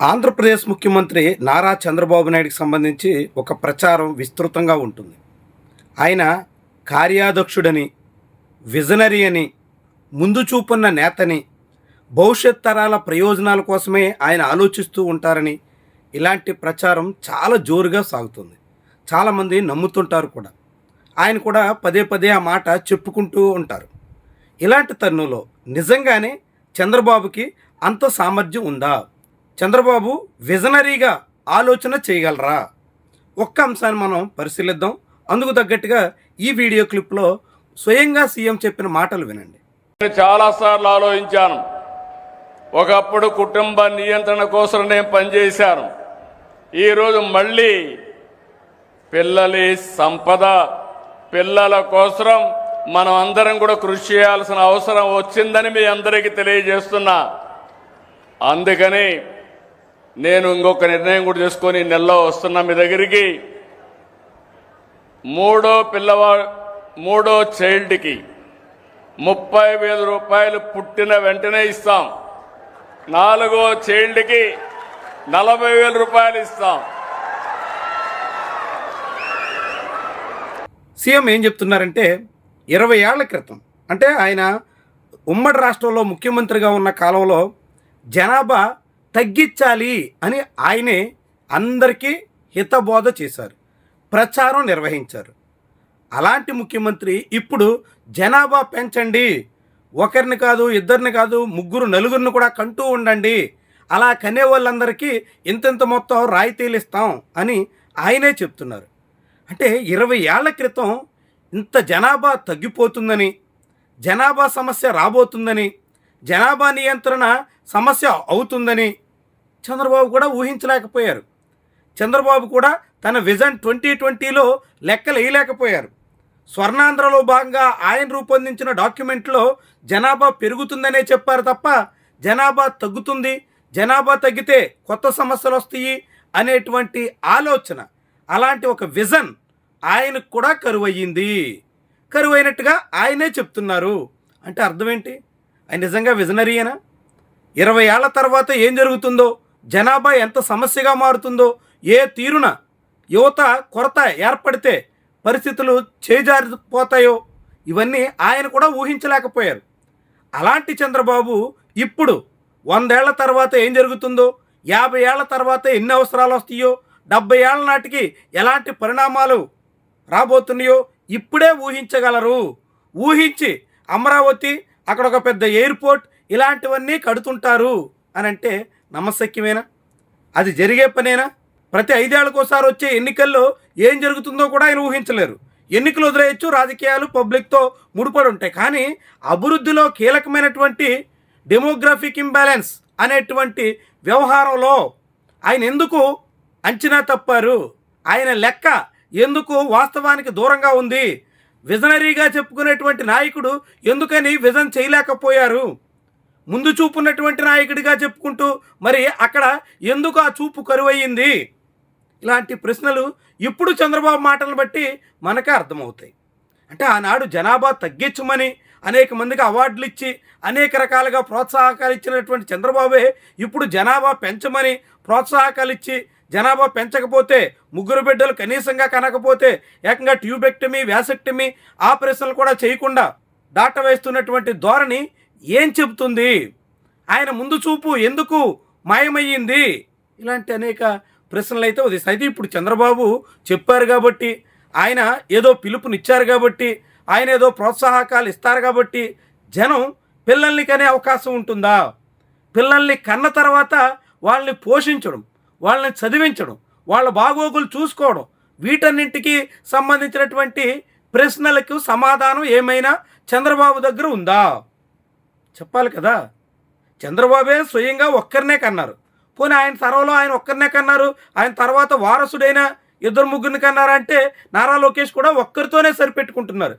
ఆంధ్రప్రదేశ్ ముఖ్యమంత్రి నారా చంద్రబాబు నాయుడుకి సంబంధించి ఒక ప్రచారం విస్తృతంగా ఉంటుంది. ఆయన కార్యాధ్యక్షుడని, విజనరీ అని, ముందు చూపున్న నేతని, భవిష్యత్ తరాల ప్రయోజనాల కోసమే ఆయన ఆలోచిస్తూ ఉంటారని ఇలాంటి ప్రచారం చాలా జోరుగా సాగుతుంది. చాలామంది నమ్ముతుంటారు కూడా. ఆయన కూడా పదే పదే ఆ మాట చెప్పుకుంటూ ఉంటారు. ఇలాంటి తరుణంలో నిజంగానే చంద్రబాబుకి అంత సామర్థ్యం ఉందా? చంద్రబాబు విజనరీగా ఆలోచన చేయగలరా? ఒక్క అంశాన్ని మనం పరిశీలిద్దాం. అందుకు తగ్గట్టుగా ఈ వీడియో క్లిప్లో స్వయంగా సీఎం చెప్పిన మాటలు వినండి. నేను చాలాసార్లు ఆలోచించాను. ఒకప్పుడు కుటుంబ నియంత్రణ కోసం నేను పనిచేశాను. ఈరోజు మళ్ళీ పిల్లలి సంపద, పిల్లల కోసం మనం అందరం కూడా కృషి చేయాల్సిన అవసరం వచ్చిందని మీ అందరికీ తెలియజేస్తున్నా. అందుకని నేను ఇంకొక నిర్ణయం కూడా చేసుకొని నెలలో వస్తున్నా మీ దగ్గరికి. మూడో చైల్డ్కి 30,000 రూపాయలు పుట్టిన వెంటనే ఇస్తాం. 4వ చైల్డ్కి 40,000 రూపాయలు ఇస్తాం. సీఎం ఏం చెప్తున్నారంటే 20 ఏళ్ల క్రితం, అంటే ఆయన ఉమ్మడి రాష్ట్రంలో ముఖ్యమంత్రిగా ఉన్న కాలంలో జనాభా తగ్గించాలి అని ఆయనే అందరికీ హితబోధ చేశారు, ప్రచారం నిర్వహించారు. అలాంటి ముఖ్యమంత్రి ఇప్పుడు జనాభా పెంచండి, ఒకరిని కాదు, ఇద్దరిని కాదు, ముగ్గురు నలుగురిని కూడా కంటూ ఉండండి, అలా కనే వాళ్ళందరికీ ఇంతింత మొత్తం రాయితీలు ఇస్తాం అని ఆయనే చెప్తున్నారు. అంటే 20 ఏళ్ల క్రితం ఇంత జనాభా తగ్గిపోతుందని, జనాభా సమస్య రాబోతుందని, జనాభా నియంత్రణ సమస్య అవుతుందని చంద్రబాబు కూడా ఊహించలేకపోయారు. చంద్రబాబు కూడా తన విజన్ 2020లో లెక్కలు వేయలేకపోయారు. స్వర్ణాంధ్రలో భాగంగా ఆయన రూపొందించిన డాక్యుమెంట్లో జనాభా పెరుగుతుందనే చెప్పారు తప్ప జనాభా తగ్గుతుంది, జనాభా తగ్గితే కొత్త సమస్యలు వస్తాయి అనేటువంటి ఆలోచన, అలాంటి ఒక విజన్ ఆయనకు కూడా కరువయ్యింది. కరువైనట్టుగా ఆయనే చెప్తున్నారు. అంటే అర్థం ఏంటి? ఆయన నిజంగా విజనరీయేనా? 20 ఏళ్ల తర్వాత ఏం జరుగుతుందో, జనాభా ఎంత సమస్యగా మారుతుందో, ఏ తీరున యువత కొరత ఏర్పడితే పరిస్థితులు చేజారిపోతాయో ఇవన్నీ ఆయన కూడా ఊహించలేకపోయారు. అలాంటి చంద్రబాబు ఇప్పుడు 100 ఏళ్ల తర్వాత ఏం జరుగుతుందో, 50 ఏళ్ల తర్వాత ఎన్ని అవసరాలు వస్తాయో, 70 ఏళ్ల నాటికి ఎలాంటి పరిణామాలు రాబోతున్నాయో ఇప్పుడే ఊహించగలరు. ఊహించి అమరావతి, అక్కడ ఒక పెద్ద ఎయిర్పోర్ట్, ఇలాంటివన్నీ కడుతుంటారు అని అంటే నమ్మశక్యమేనా? అది జరిగే పనేనా? ప్రతి 5 ఏళ్లకోసారి వచ్చే ఎన్నికల్లో ఏం జరుగుతుందో కూడా ఆయన ఊహించలేరు. ఎన్నికలు వదిలేయచ్చు, రాజకీయాలు పబ్లిక్తో ముడిపడి ఉంటాయి. కానీ అభివృద్ధిలో కీలకమైనటువంటి డెమోగ్రఫిక్ ఇంబ్యాలెన్స్ అనేటువంటి వ్యవహారంలో ఆయన ఎందుకు అంచనా తప్పారు? ఆయన లెక్క ఎందుకు వాస్తవానికి దూరంగా ఉంది? విజనరీగా చెప్పుకునేటువంటి నాయకుడు ఎందుకని విజన్ చేయలేకపోయారు? ముందు చూపున్నటువంటి నాయకుడిగా చెప్పుకుంటూ మరి అక్కడ ఎందుకు ఆ చూపు కరువయ్యింది? ఇలాంటి ప్రశ్నలు ఇప్పుడు చంద్రబాబు మాటలను బట్టి మనకే అర్థమవుతాయి. అంటే ఆనాడు జనాభా తగ్గించమని అనేక మందికి అవార్డులు ఇచ్చి అనేక రకాలుగా ప్రోత్సాహకాలు ఇచ్చినటువంటి చంద్రబాబే ఇప్పుడు జనాభా పెంచమని ప్రోత్సాహకాలు ఇచ్చి, జనాభా పెంచకపోతే, ముగ్గురు బిడ్డలు కనీసంగా కనకపోతే ఏకంగా ట్యూబెక్టమీ, వ్యాసెక్టమీ ఆపరేషన్లు కూడా చేయకుండా దాట వేస్తున్నటువంటి ధోరణి ఏం చెబుతుంది? ఆయన ముందు చూపు ఎందుకు మాయమయ్యింది? ఇలాంటి అనేక ప్రశ్నలు అయితే ఉదయిస్తాయి. అయితే ఇప్పుడు చంద్రబాబు చెప్పారు కాబట్టి, ఆయన ఏదో పిలుపునిచ్చారు కాబట్టి, ఆయన ఏదో ప్రోత్సాహకాలు ఇస్తారు కాబట్టి జనం పిల్లల్ని కనే అవకాశం ఉంటుందా? పిల్లల్ని కన్న తర్వాత వాళ్ళని పోషించడం, వాళ్ళని చదివించడం, వాళ్ళ బాగోగులు చూసుకోవడం, వీటన్నింటికి సంబంధించినటువంటి ప్రశ్నలకు సమాధానం ఏమైనా చంద్రబాబు దగ్గర ఉందా? చెప్పాలి కదా. చంద్రబాబే స్వయంగా ఒక్కరినే కన్నారు. పోనీ ఆయన తరంలో ఆయన ఒక్కరినే కన్నారు, ఆయన తర్వాత వారసుడైన 2-3 కన్నారంటే నారా లోకేష్ కూడా ఒక్కరితోనే సరిపెట్టుకుంటున్నారు.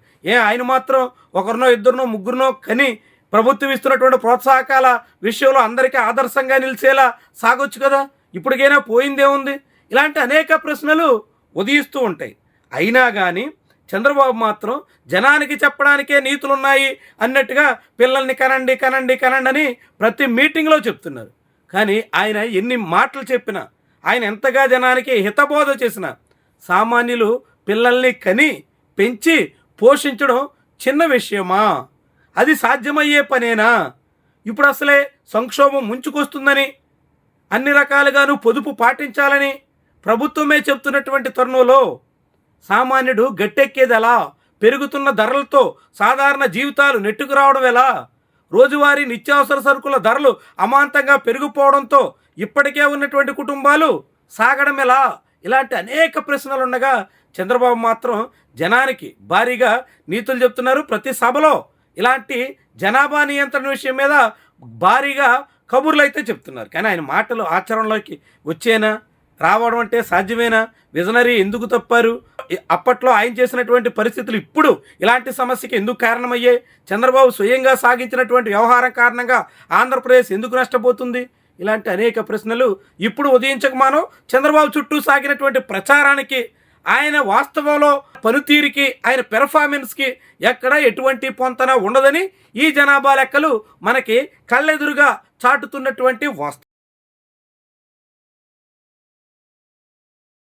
ఆయన మాత్రం ఒకరినో, ఇద్దరినో, ముగ్గురినో కని ప్రభుత్వం ఇస్తున్నటువంటి ప్రోత్సాహకాల విషయంలో అందరికీ ఆదర్శంగా నిలిచేలా సాగొచ్చు కదా. ఇప్పటికైనా పోయిందేముంది? ఇలాంటి అనేక ప్రశ్నలు ఉదయిస్తూ ఉంటాయి. అయినా కానీ చంద్రబాబు మాత్రం జనానికి చెప్పడానికే నీతులున్నాయి అన్నట్టుగా పిల్లల్ని కనండి కనండి కనండి అని ప్రతి మీటింగ్లో చెప్తున్నారు. కానీ ఆయన ఎన్ని మాటలు చెప్పినా, ఆయన ఎంతగా జనానికి హితబోధ చేసినా, సామాన్యులు పిల్లల్ని కని పెంచి పోషించడం చిన్న విషయమా? అది సాధ్యమయ్యే పనేనా? ఇప్పుడు అసలే సంక్షోభం ముంచుకొస్తుందని, అన్ని రకాలుగాను పొదుపు పాటించాలని ప్రభుత్వమే చెప్తున్నటువంటి తరుణంలో సామాన్యుడు గట్టెక్కేది ఎలా? పెరుగుతున్న ధరలతో సాధారణ జీవితాలు నెట్టుకు రావడం ఎలా? రోజువారీ నిత్యావసర సరుకుల ధరలు అమాంతంగా పెరిగిపోవడంతో ఇప్పటికే ఉన్నటువంటి కుటుంబాలు సాగడం ఎలా? ఇలాంటి అనేక ప్రశ్నలు ఉండగా చంద్రబాబు మాత్రం జనానికి భారీగా నీతులు చెప్తున్నారు. ప్రతి సభలో ఇలాంటి జనాభా నియంత్రణ విషయం మీద భారీగా కబుర్లు అయితే చెప్తున్నారు. కానీ ఆయన మాటలు ఆచరణలోకి వచ్చేనా? రావడం అంటే సాధ్యమేనా? విజనరీ ఎందుకు తప్పారు? అప్పట్లో ఆయన చేసినటువంటి పరిస్థితులు ఇప్పుడు ఇలాంటి సమస్యకి ఎందుకు కారణమయ్యాయి? చంద్రబాబు స్వయంగా సాగించినటువంటి వ్యవహారం కారణంగా ఆంధ్రప్రదేశ్ ఎందుకు నష్టపోతుంది? ఇలాంటి అనేక ప్రశ్నలు ఇప్పుడు ఉదయించకమానో చంద్రబాబు చుట్టూ సాగినటువంటి ప్రచారానికి, ఆయన వాస్తవంలో పనితీరుకి, ఆయన పెర్ఫార్మెన్స్కి ఎక్కడ ఎటువంటి పొంతన ఉండదని ఈ జనాభా లెక్కలు మనకి కళ్ళెదురుగా చాటుతున్నటువంటి వాస్తవం.